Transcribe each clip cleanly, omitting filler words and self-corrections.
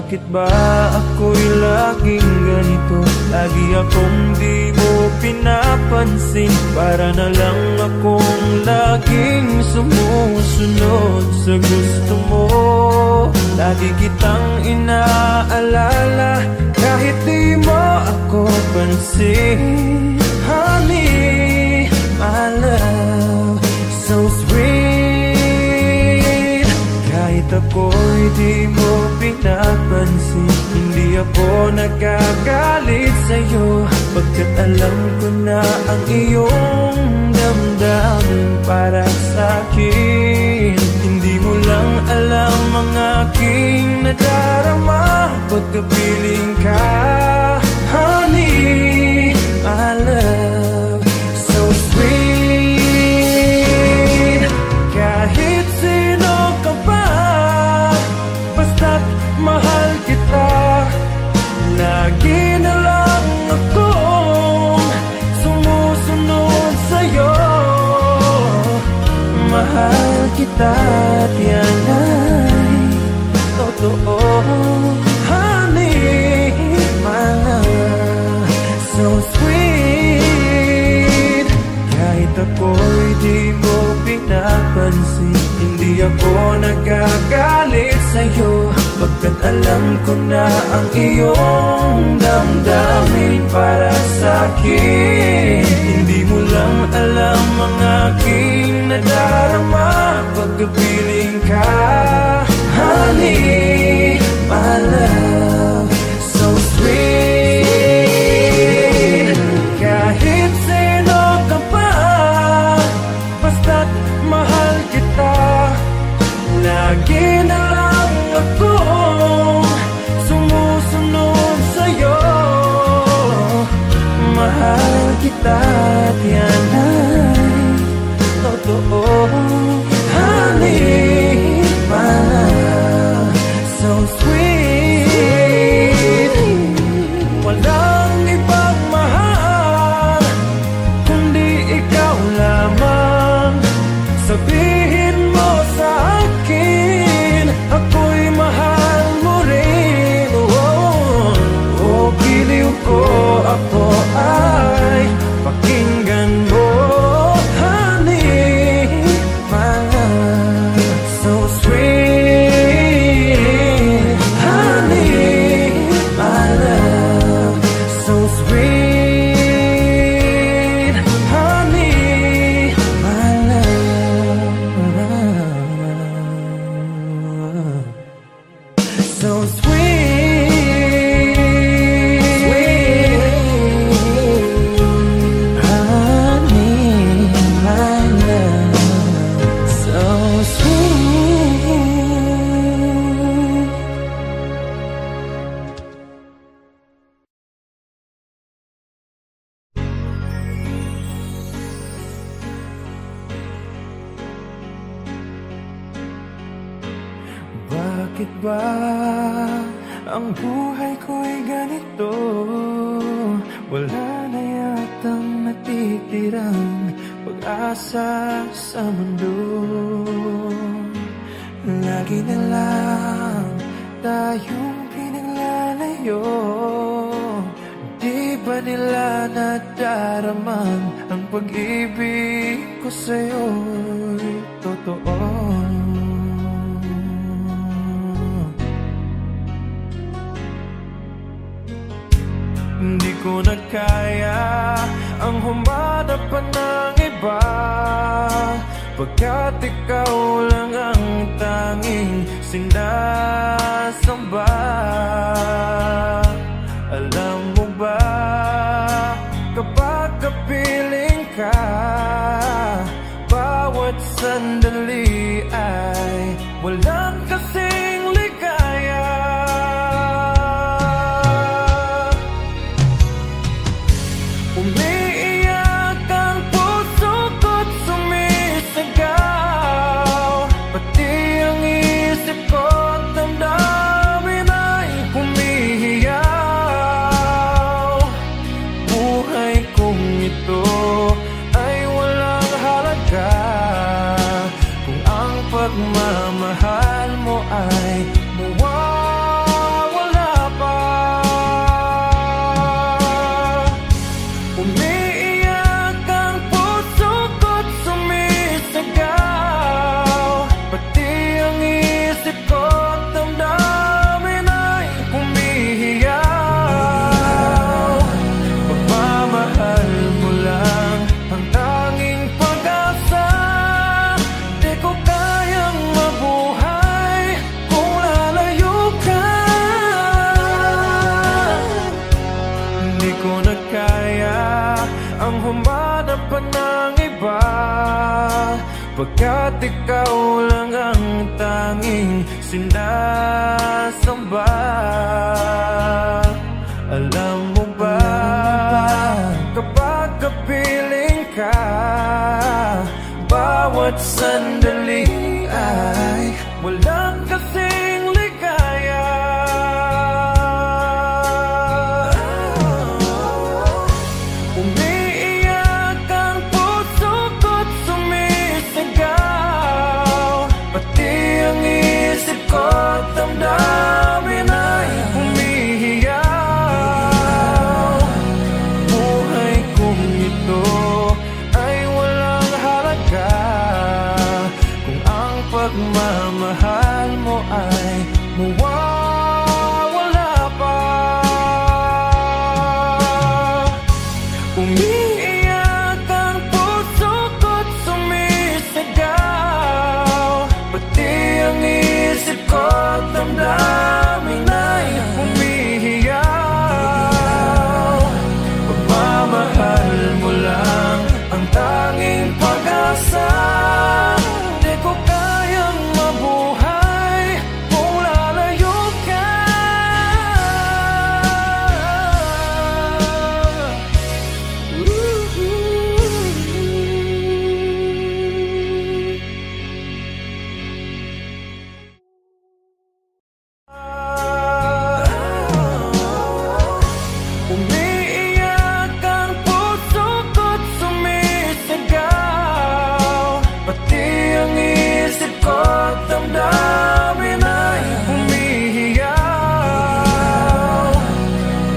Bakit ba ako'y laging ganito? Lagi akong di mo pinapansin. Para na lang akong laging sumusunod sa gusto mo. Lagi kitang inaalala kahit di mo ako pansin. Honey, my love, so sweet. Kahit ako'y di mo pinapansin, hindi ako nagagalit sa'yo, pagkat alam ko na ang iyong damdamin para sa'kin. Hindi mo lang alam ang aking nadarama pagkapiling ka. Honey, my love, so sweet. Kahit sino ka pa, basta't mahal kita. Lagi na lang akong sumusunod sa'yo. Mahal kita at yan ay totoo. Honey, my love, so sweet. Kahit ako'y di mo pinapansin, hindi ako nagagalit sa'yo, pagkat alam ko na ang iyong damdamin para sa'kin. Hindi mo lang alam ang aking nadarama pagkapiling ka. Honey, my love, so sweet. Kahit sino ka pa, basta't mahal kita. Lagi na lang akong sumusunod sa'yo. Mahal kita at yan ay totoo. Honey, my love, so sweet. Walang ibang mahal kundi ikaw lamang. Sabihin mo sa akin, ako'y mahal mo rin. Oh, oh, giliw ko, ako ay pakinggan mo. Honey, my love, so sweet. Honey, my love, so sweet. Honey, my love, so sweet. Honey, my love, so sweet. Bakit ba ang buhay ko'y ganito? Wala na yatang natitirang pag-asa sa mundo. Lagi na lang tayong pinaglalayo. Di ba nila nadaraman ang pag-ibig ko sa'yo'y totoo? Hindi ko na kaya ang humanap pa ng iba, pagkat ikaw lang ang tanging sinasamba. Alam mo ba, kapag kapiling ka, bawat sandali ay walang kasing ligaya. Umiiyak ang puso ko't sumisigaw, pati ang isip ko't damdamin ay humihinga. pagkat ikaw lang ang tanging sinasamba. Alam mo ba, kapag kapiling ka, bawat sandali ay walang kasing ligaya. Umiiyak ang puso ko't sumisigaw, pati ang isip ko't damdamin ay humihiyaw. Buhay kong ito ay walang halaga kung ang pagmamahal mo ay mawawala pa. Umiiyak ang puso ko't sumisigaw, pati ang isip ko't damdamin ay humihiyaw. Pagmamahal mo lang ang tanging pag-asa. Di ko kayang mabuhay kung lalayo ka. Umiiyak ang puso ko't sumisigaw, pati ang isip ko't damdamin ay humihiyaw.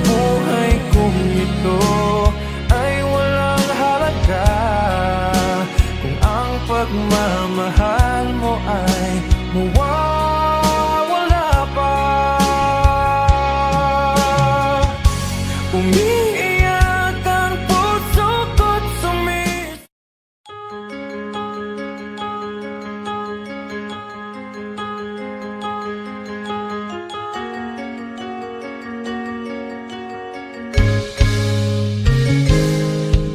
Buhay kong ito ay walang halaga kung ang pagmamahal mo ay mawawala pa. Umiiyak ang puso ko't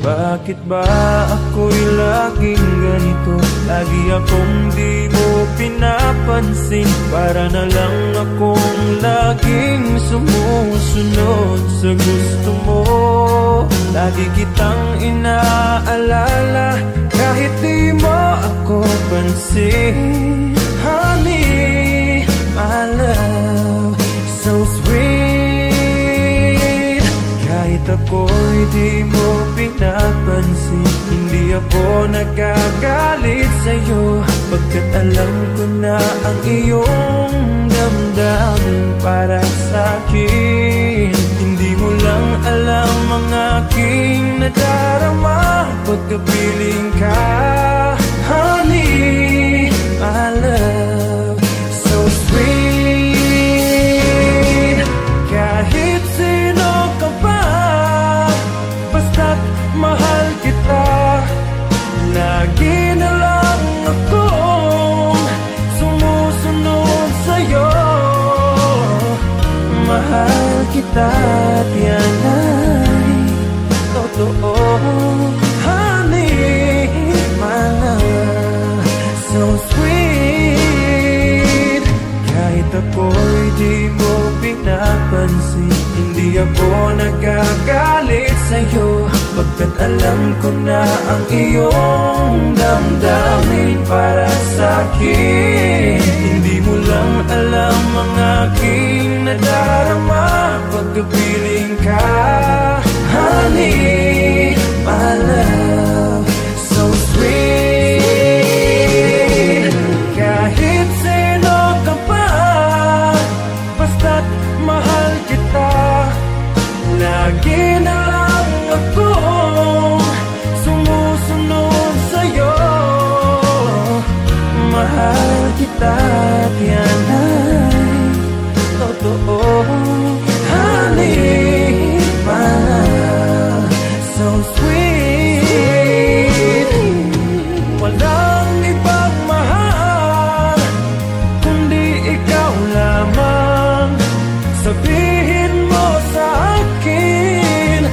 Bakit ba ako'y laging ganito? Lagi akong di mo pinapansin. Para na lang akong laging sumusunod sa gusto mo. Lagi kitang inaalala kahit di mo ako pansin. Honey, my love, so sweet. Kahit ako'y di mo pinapansin, hindi ako nagagalit sa'yo, pagkat alam ko na ang iyong damdamin para sa'kin. Hindi mo lang alam ang aking nadarama pagkapiling ka. Honey, my love, so sweet. Kahit sino ka pa, basta't mahal kita. Lagi na lang akong sumusunod sa'yo. Mahal kita at yan ay totoo. Honey, my love, so sweet. Kahit ako'y di mo pinapansin, hindi ako nagagalit sa'yo, pagkat alam ko na ang iyong damdamin para sa'kin. Hindi mo lang alam ang aking nadarama pagkapiling ka. Honey, my love, so sweet. Kahit sino ka pa, basta't mahal kita. Lagi na lang akong sumusunod sa'yo. Mahal kita at yan ay totoo. Honey, my love, so sweet. Walang ibang mahal kundi ikaw lamang. Sabihin mo sa akin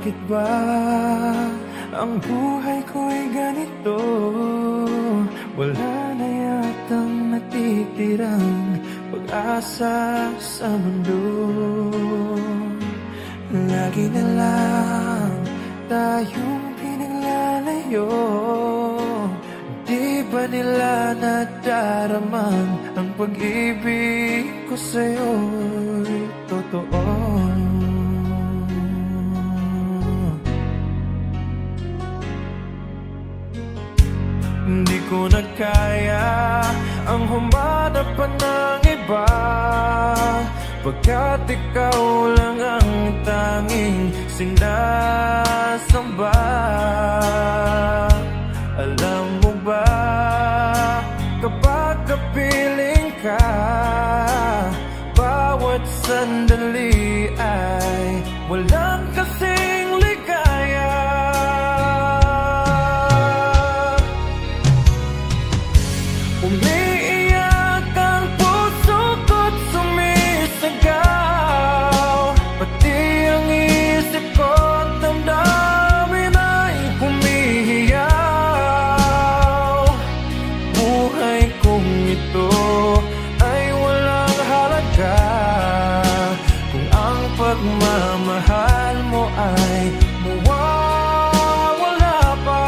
Bakit ba ang buhay ko'y ganito? Wala na yatang natitirang pag-asa sa mundo. Lagi na lang tayong pinaglalayo. Di ba nila nadaramang ang pag-ibig ko sa'yo'y totoo? Hindi ko na kaya ang humanap pa ng iba, pagkat ikaw lang ang tanging sinasamba. Alam mo ba, kapag kapiling ka, bawat sandali ay walang kasing ligaya. Umiiyak ang puso ko't sumisigaw, pati ang isip ko't damdamin ay humihiyaw. Buhay kong ito ay walang halaga kung ang pagmamahal mo ay mawawala pa.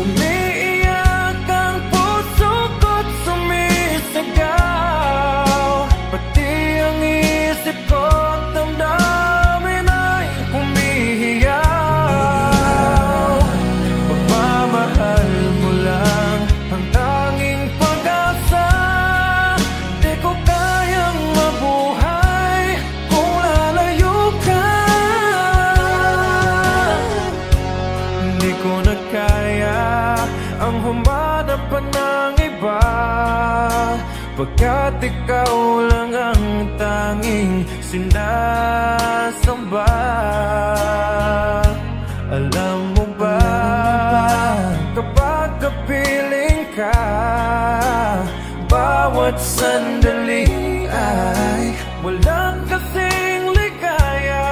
Umiiyak ang puso ko't sumisigaw, pati ang isip ko't damdamin ay humihiyaw. Pagmamahal mo lang ang tanging pag-asa, di ko kayang mabuhay kung lalayo ka. Hindi ko na kaya ang humanap pa ng iba, pagkat ikaw lang ang tanging sinasamba. Alam mo ba, kapag kapiling ka, bawat sandali ay walang kasing ligaya.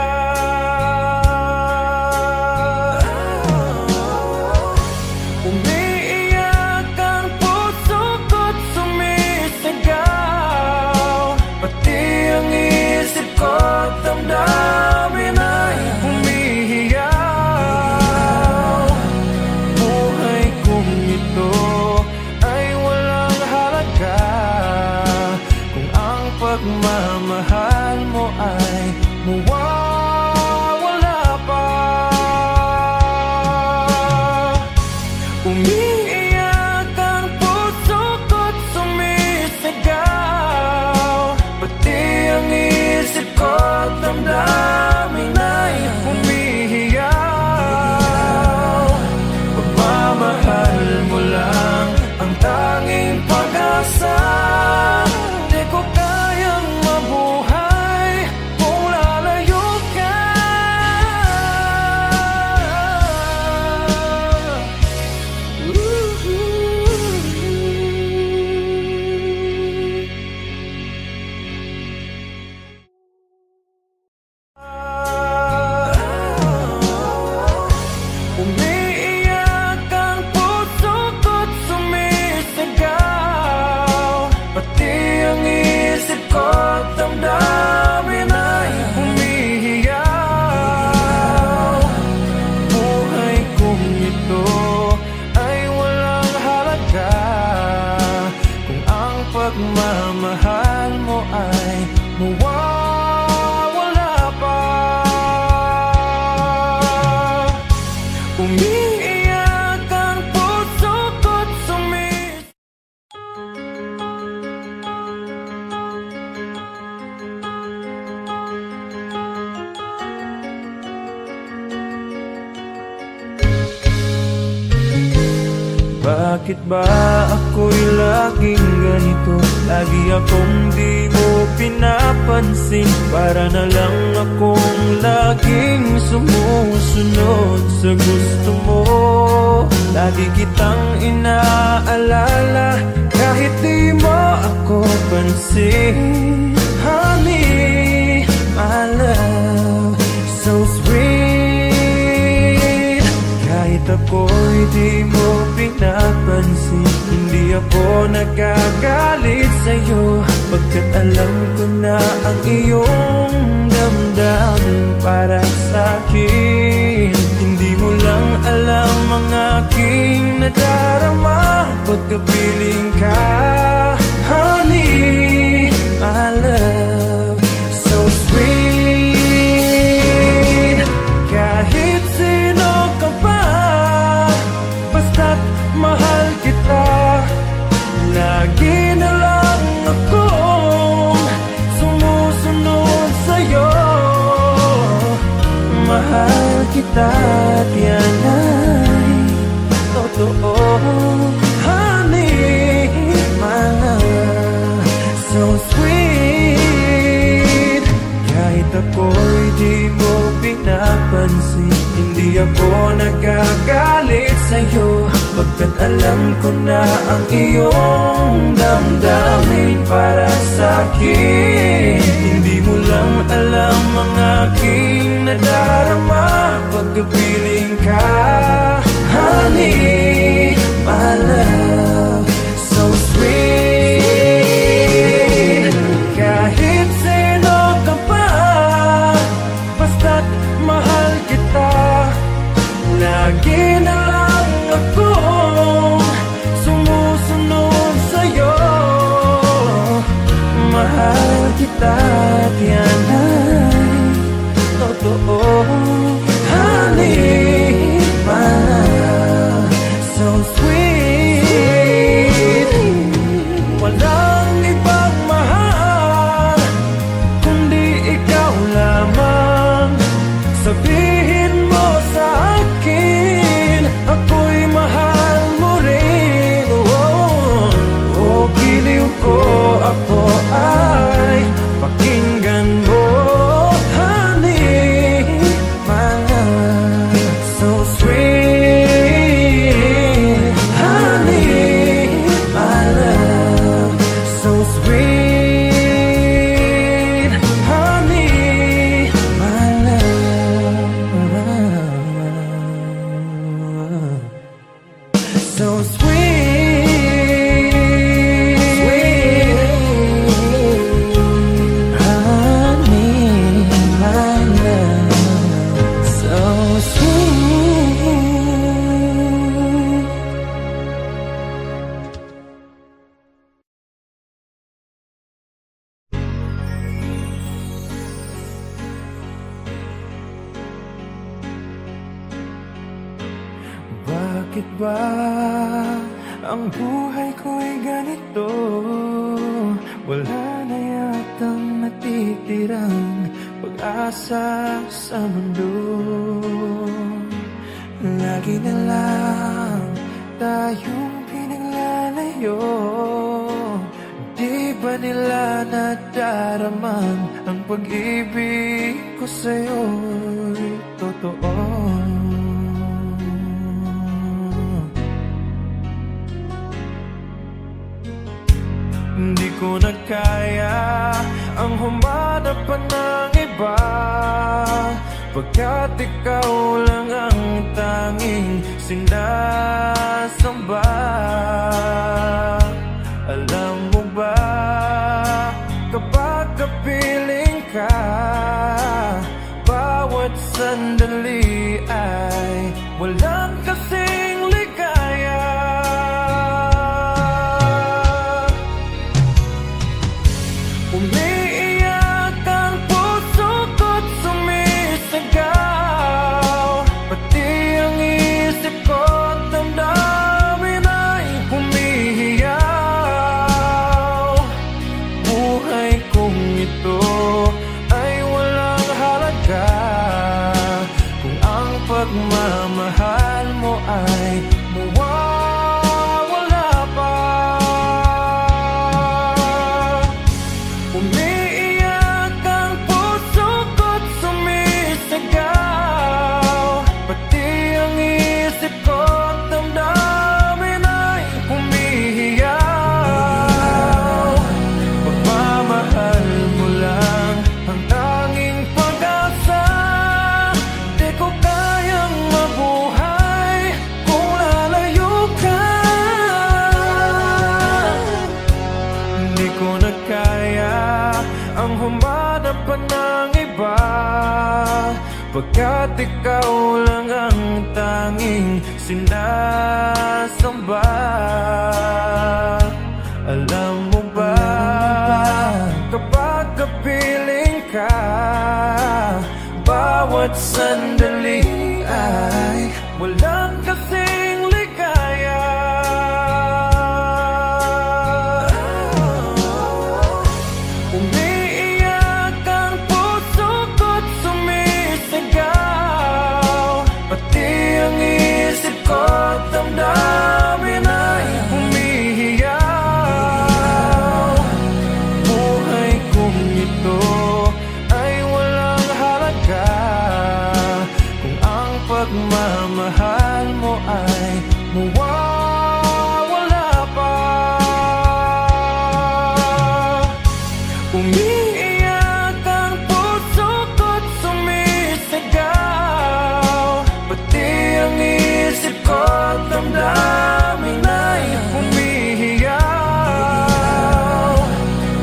Umiiyak ang puso ko't sumisigaw, pati ang isip ko't damdamin ay humihiyaw. Buhay kong ito ay walang halaga kung ang pagmamahal mo ay mawawala pa. Umiiyak ang puso ko't sumisigaw, pati ang isip ko't damdamin ay humihiyaw. Pagmamahal mo lang ang tanging pag-asa, di ko kayang mabuhay kung lalayo ka. Umiiyak ang puso ko't sumisigaw, pati ang isip ko't damdamin ay humihiyaw. Buhay kong ito ay walang halaga kung ang pagmamahal mo ay mawawala pa. Umiiyak ang puso ko't Bakit ba ako'y laging ganito? Lagi akong di mo pinapansin, para na lang akong laging sumusunod sa gusto mo. Lagi kitang inaalala kahit di mo ako pansin. Honey, my love, ako'y di mo pinapansin. Hindi ako nagagalit sa'yo, pagkat alam ko na ang iyong damdamin para sa'kin. Hindi mo lang alam ang aking nadarama pagkapiling ka. Honey, my love, so sweet. Kahit sino ka pa, basta't mahal kita. Lagi na lang akong sumusunod sa'yo. Mahal kita at yan ay totoo. Honey, my love, so sweet. Kahit ako'y di mo pinapansin, hindi ako nagagalit sa'yo, pagkat alam ko na ang iyong damdamin para sa'kin. Hindi mo lang alam ang aking nadarama pagkapiling ka. Honey, my love, so sweet. Kahit sino ka pa, basta't mahal kita. Lagi na lang akong sumusunod sa'yo. Mahal kita at yan ay totoo. Honey, my love, so sweet. Walang ibang mahal kundi ikaw lamang. Sabihin mo sa akin, ako'y mahal mo rin. Oh, giliw ko, ako ay pakinggan mo. Honey, my love, so sweet. Honey, my love, so sweet. Honey, my love, so sweet. Honey, my love, so sweet. Bakit ba ang buhay ko'y ganito? Wala na yatang natitirang pag-asa sa mundo. Lagi na lang tayong pinaglalayo. Di ba nila nadaraman ang pag-ibig ko sa'yo'y totoo? Hindi ko na kaya ang humanap pa ng iba, pagkat ikaw lang ang tanging sinasamba. Alam mo ba, kapag kapiling ka, bawat sandali ay walang kasing ligaya. Umiiyak ang puso ko't sumisigaw, pati ang isip ko't damdamin ay humihiyaw. Buhay kong ito ay walang halaga kung ang pagmamahal mo ay mawawala pa. Umiiyak ang puso ko't sumisigaw, pati ang isip ko't damdamin ay humihiyaw. Pagmamahal mo lang ang tanging pag-asa, di ko kayang mabuhay ang humanap pa ng iba, pagkat ikaw lang ang tanging sinasamba. Alam mo ba, kapag kapiling ka, bawat sandali ay walang kasing ligaya. Umiiyak ang puso ko't sumisigaw, pati ang isip ko't damdamin ay humihiyaw. Buhay kong ito ay walang halaga kung ang pagmamahal mo ay mawawala pa. Umiiyak ang puso ko't sumisigaw, pati ang isip ko't damdamin ay humihiyaw.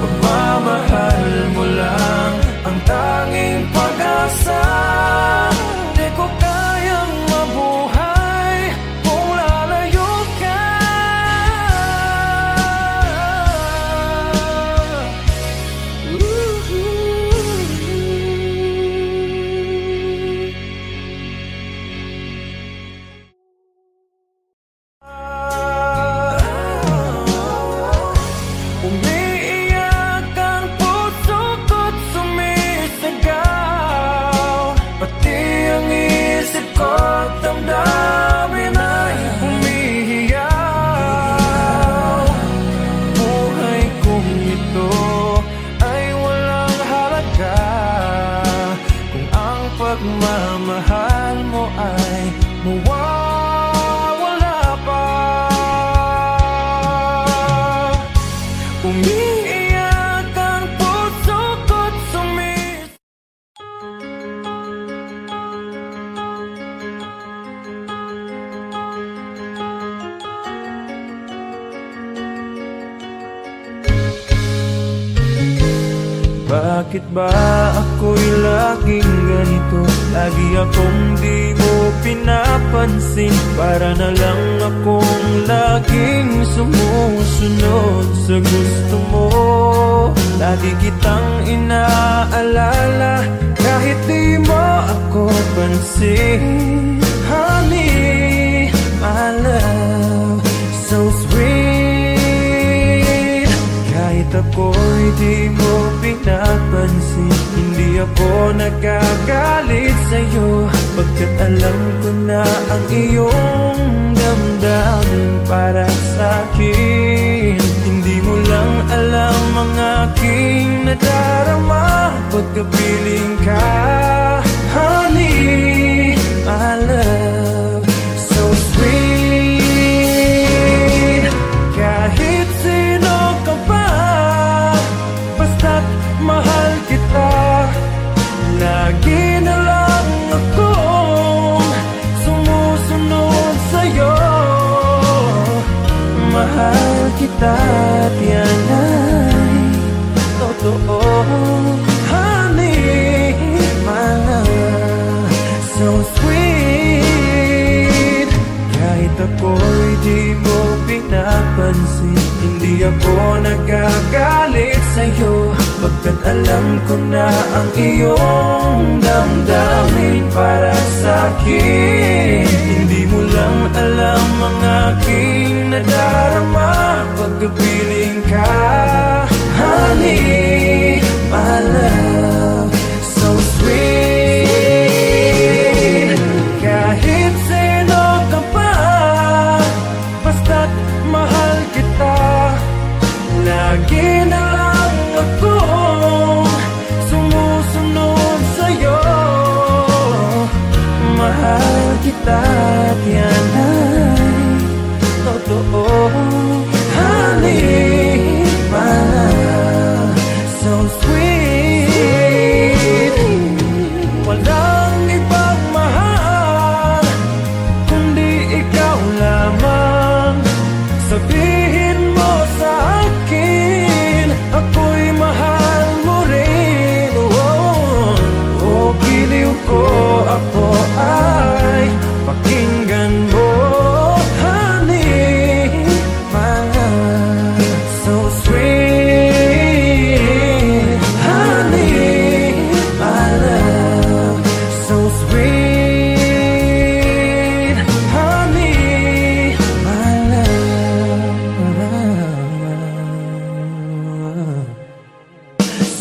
Pagmamahal mo lang ang tanging pag-asa, di ko kayang mabuhay kung lalayo ka. Umiiyak ang puso ko't sumisigaw, pati ang isip ko't damdamin ay humihiyaw. Buhay kong ito ay walang halaga kung ang pagmamahal mo ay mawawala pa. Umiiyak ang puso ko't Bakit ba ako'y laging ganito? Lagi akong di mo pinapansin, para na lang akong laging sumusunod sa gusto mo. Lagi kitang inaalala kahit di mo ako pansin. Honey, my love, so sweet. Kahit ako'y di mo pinapansin, hindi ako nagagalit sa'yo, pagkat alam ko na ang iyong damdamin para sa'kin. Hindi mo lang alam ang aking nadarama pagkapiling ka. Honey, my love, so sweet. Kahit sino ka pa, basta't mahal kita, lagi na lang akong sumusunod sa'yo. Mahal kita at yan ay totoo. Honey, my love, so sweet. Kahit ako'y di mo pinapansin, hindi ako nagagalit sa'yo, pagkat alam ko na ang iyong damdamin para sa'kin. Hindi mo lang alam ang aking nadarama pagkapiling ka. Honey, my love, so sweet. Kahit sino ka pa, basta't mahal kita, lagi na lang akong sumusunod sa'yo. Mahal kita at yan ay totoo. Honey, my love, so sweet. Walang ibang mahal kundi ikaw lamang. Sabihin mo sa akin, ako'y mahal mo rin.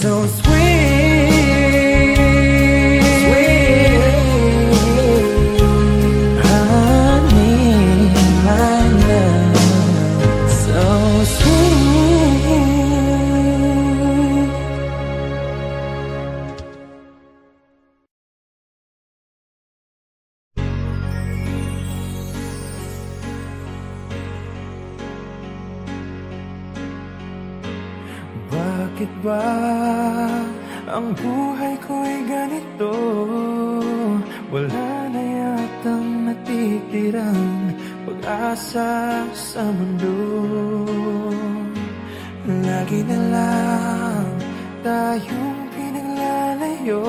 so sweet, sweet. Honey, my love, so sweet. Bakit ba ang buhay ko'y ganito? Wala na yatang natitirang pag-asa sa mundo. Lagi na lang tayong pinaglalayo.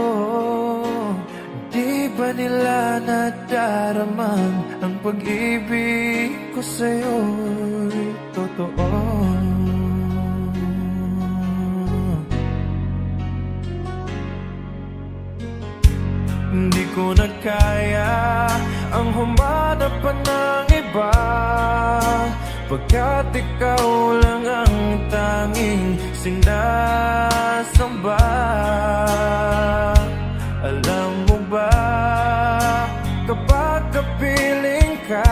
Di ba nila nadaraman ang pag-ibig ko sa'yo'y totoo? Hindi ko na kaya ang humanap pa ng iba, pagkat ikaw lang ang tanging sinasamba. Alam mo ba, kapag kapiling ka,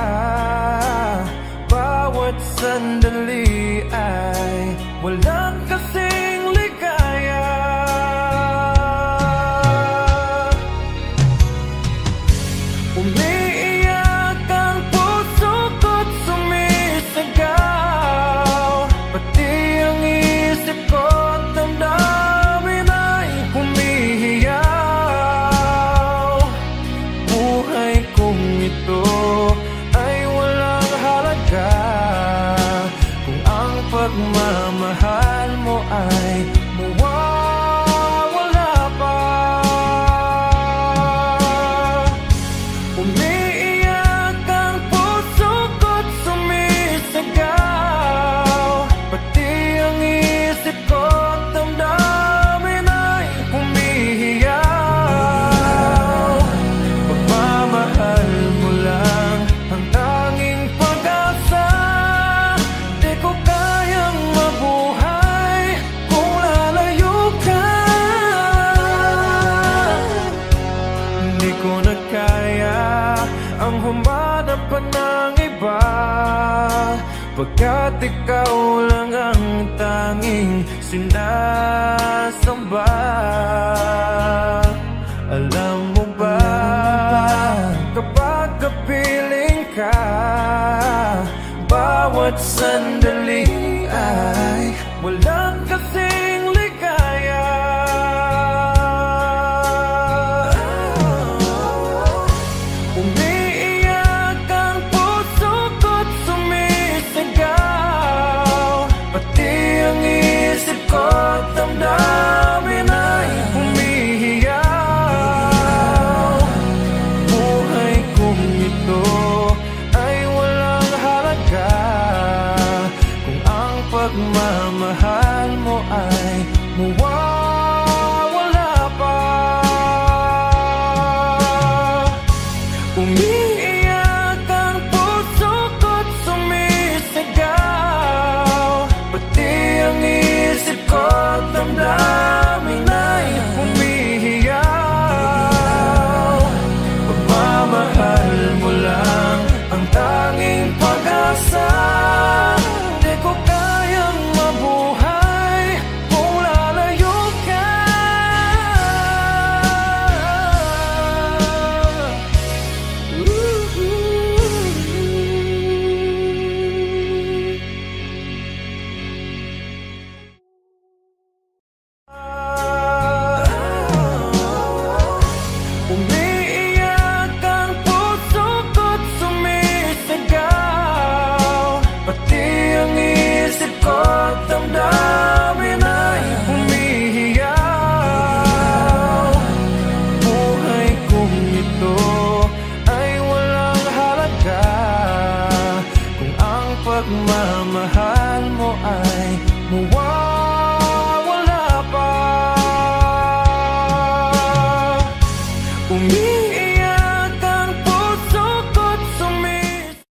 bawat sandali ay walang kasing ligaya. Umiiyak ang puso ko't sumisigaw, pati ang isip ko't damdamin ay humihiyaw. Buhay kong ito ay walang halaga kung ang pagmamahal mo ay mawawala pa. Umiiyak ang puso ko't sumisigaw, pati ang isip ko't damdamin ay humihiyaw. Pagmamahal mo lang ang tanging pag-asa, di ko kayang mabuhay kung lalayo ka. Hindi ko na kaya ang humanap pa ng iba, pagkat ikaw lang ang tanging sinasamba. Alam mo ba, kapag kapiling ka, bawat sandali ay walang kasing ligaya. Umiiyak ang puso ko't sumisigaw, pati ang isip ko't damdamin ay humihiyaw. Buhay kong ito ay walang halaga kung ang pagmamahal mo ay mawawala pa. Umiiyak ang puso ko't sumisigaw, pati ang isip ko't damdamin ay humihiyaw. Pagmamahal mo lang ang tanging pag-asa, di ko kayang mabuhay kung lalayo ka. Umiiyak ang puso ko't sumisigaw, pati ang isip ko't damdamin ay humihiyaw. Buhay kong ito ay walang halaga kung ang pagmamahal mo ay